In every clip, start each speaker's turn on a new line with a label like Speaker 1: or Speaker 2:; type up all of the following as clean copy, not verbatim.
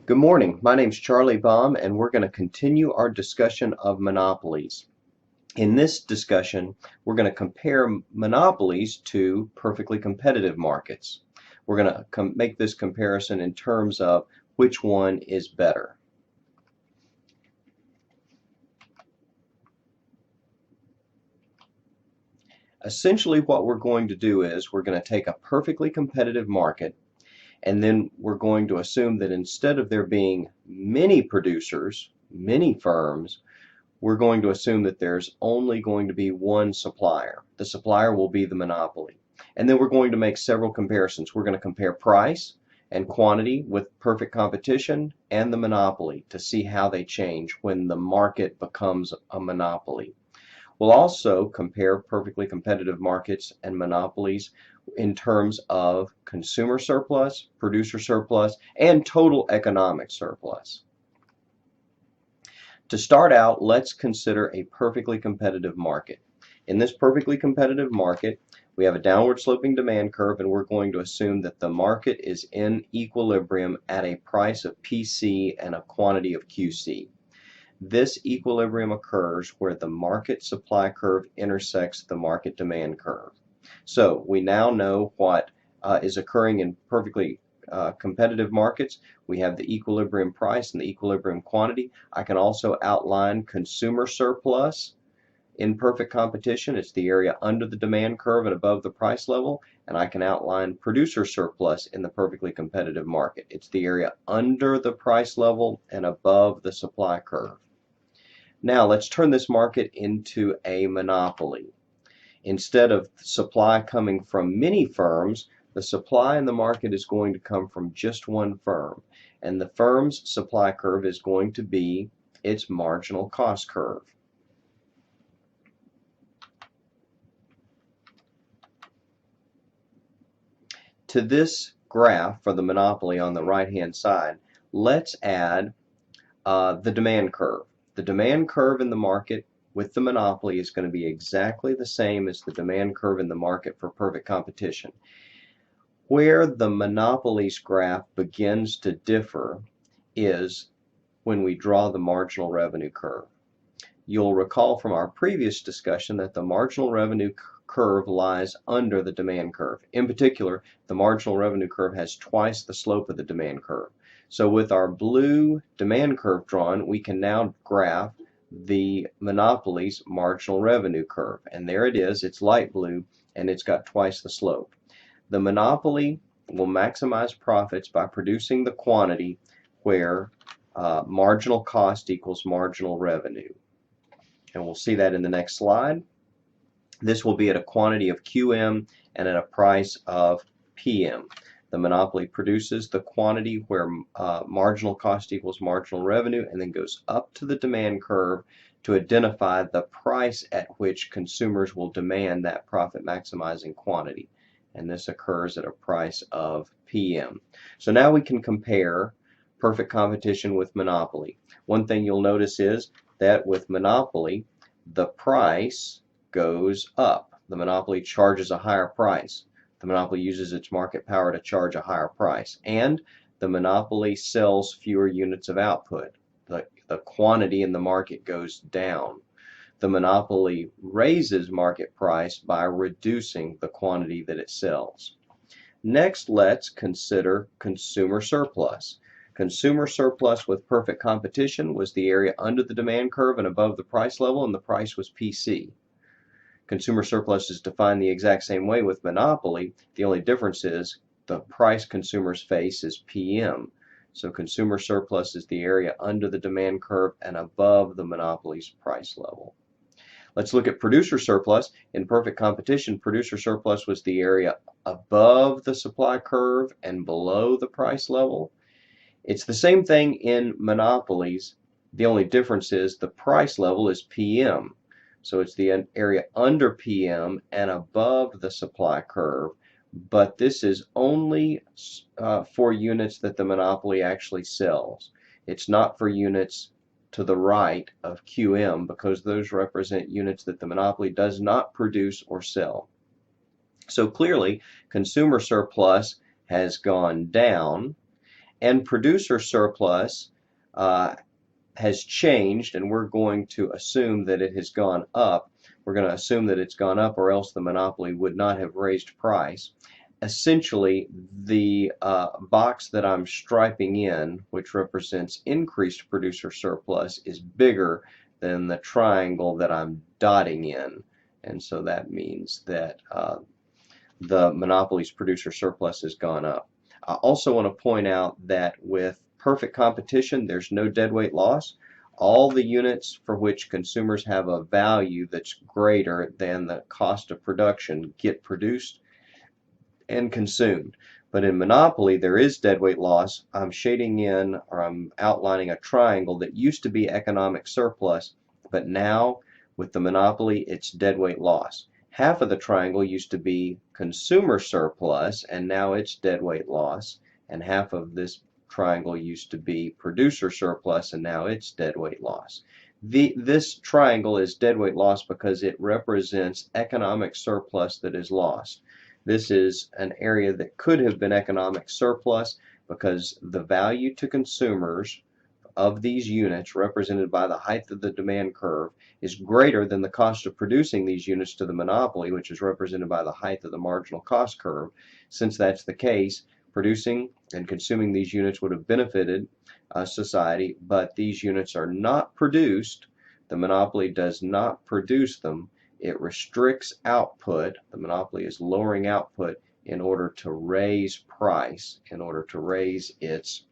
Speaker 1: Good morning. My name's Charlie Baum, and we're going to continue our discussion of monopolies. In this discussion, we're going to compare monopolies to perfectly competitive markets. We're going to make this comparison in terms of which one is better. Essentially, what we're going to do is we're going to take a perfectly competitive market, and then we're going to assume that instead of there being many producers, many firms, we're going to assume that there's only going to be one supplier. The supplier will be the monopoly. And then we're going to make several comparisons. We're going to compare price and quantity with perfect competition and the monopoly to see how they change when the market becomes a monopoly. We'll also compare perfectly competitive markets and monopolies in terms of consumer surplus, producer surplus, and total economic surplus. To start out, let's consider a perfectly competitive market. In this perfectly competitive market, we have a downward sloping demand curve, and we're going to assume that the market is in equilibrium at a price of PC and a quantity of QC. This equilibrium occurs where the market supply curve intersects the market demand curve. So we now know what is occurring in perfectly competitive markets. We have the equilibrium price and the equilibrium quantity. I can also outline consumer surplus in perfect competition. It's the area under the demand curve and above the price level. And I can outline producer surplus in the perfectly competitive market. It's the area under the price level and above the supply curve. Now let's turn this market into a monopoly. Instead of supply coming from many firms, the supply in the market is going to come from just one firm, and the firm's supply curve is going to be its marginal cost curve. To this graph for the monopoly on the right-hand side, let's add the demand curve. The demand curve in the market with the monopoly is going to be exactly the same as the demand curve in the market for perfect competition. Where the monopoly's graph begins to differ is when we draw the marginal revenue curve. You'll recall from our previous discussion that the marginal revenue curve lies under the demand curve. In particular, the marginal revenue curve has twice the slope of the demand curve. So with our blue demand curve drawn, we can now graph the monopoly's marginal revenue curve. And there it is. It's light blue, and it's got twice the slope. The monopoly will maximize profits by producing the quantity where marginal cost equals marginal revenue. And we'll see that in the next slide. This will be at a quantity of QM and at a price of PM. The monopoly produces the quantity where marginal cost equals marginal revenue and then goes up to the demand curve to identify the price at which consumers will demand that profit maximizing quantity. And this occurs at a price of PM. So now we can compare perfect competition with monopoly. One thing you'll notice is that with monopoly, the price goes up. The monopoly charges a higher price. The monopoly uses its market power to charge a higher price. And the monopoly sells fewer units of output. The quantity in the market goes down. The monopoly raises market price by reducing the quantity that it sells. Next, let's consider consumer surplus. Consumer surplus with perfect competition was the area under the demand curve and above the price level, and the price was PC. Consumer surplus is defined the exact same way with monopoly. The only difference is the price consumers face is PM. So consumer surplus is the area under the demand curve and above the monopoly's price level. Let's look at producer surplus. In perfect competition, producer surplus was the area above the supply curve and below the price level. It's the same thing in monopolies. The only difference is the price level is PM. So it's the area under PM and above the supply curve, but this is only for units that the monopoly actually sells. It's not for units to the right of QM because those represent units that the monopoly does not produce or sell. So clearly, consumer surplus has gone down, And producer surplus has changed, and we're going to assume that it has gone up. We're going to assume that it's gone up, or else the monopoly would not have raised price. Essentially, the box that I'm striping in, which represents increased producer surplus, is bigger than the triangle that I'm dotting in. And so that means that the monopoly's producer surplus has gone up. I also want to point out that with perfect competition, there's no deadweight loss. All the units for which consumers have a value that's greater than the cost of production get produced and consumed. But in monopoly, there is deadweight loss. I'm shading in, or I'm outlining a triangle that used to be economic surplus, but now with the monopoly, it's deadweight loss. Half of the triangle used to be consumer surplus, and now it's deadweight loss. And half of this triangle used to be producer surplus, and now it's deadweight loss. This triangle is deadweight loss because it represents economic surplus that is lost. This is an area that could have been economic surplus because the value to consumers of these units, represented by the height of the demand curve, is greater than the cost of producing these units to the monopoly, which is represented by the height of the marginal cost curve. Since that's the case, producing and consuming these units would have benefited society, but these units are not produced. The monopoly does not produce them. It restricts output. The monopoly is lowering output in order to raise price, in order to raise its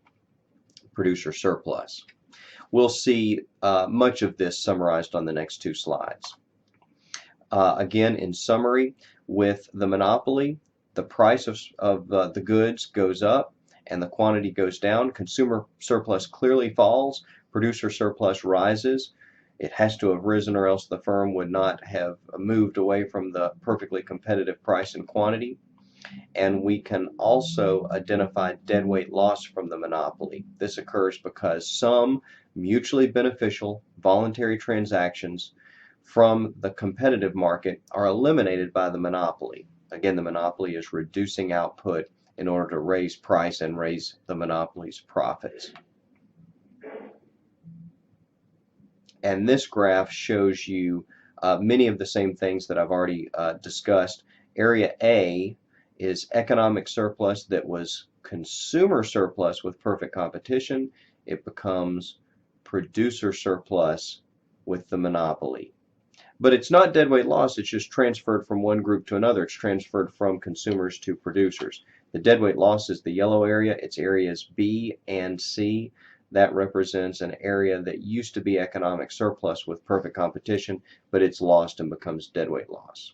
Speaker 1: producer surplus. We'll see much of this summarized on the next two slides. Again, in summary, with the monopoly, the price of the goods goes up and the quantity goes down. Consumer surplus clearly falls. Producer surplus rises. It has to have risen, or else the firm would not have moved away from the perfectly competitive price and quantity. And we can also identify deadweight loss from the monopoly. This occurs because some mutually beneficial voluntary transactions from the competitive market are eliminated by the monopoly. Again, the monopoly is reducing output in order to raise price and raise the monopoly's profits. And this graph shows you many of the same things that I've already discussed. Area A is economic surplus that was consumer surplus with perfect competition. It becomes producer surplus with the monopoly. But it's not deadweight loss, it's just transferred from one group to another. It's transferred from consumers to producers. The deadweight loss is the yellow area. It's areas B and C. That represents an area that used to be economic surplus with perfect competition, but it's lost and becomes deadweight loss.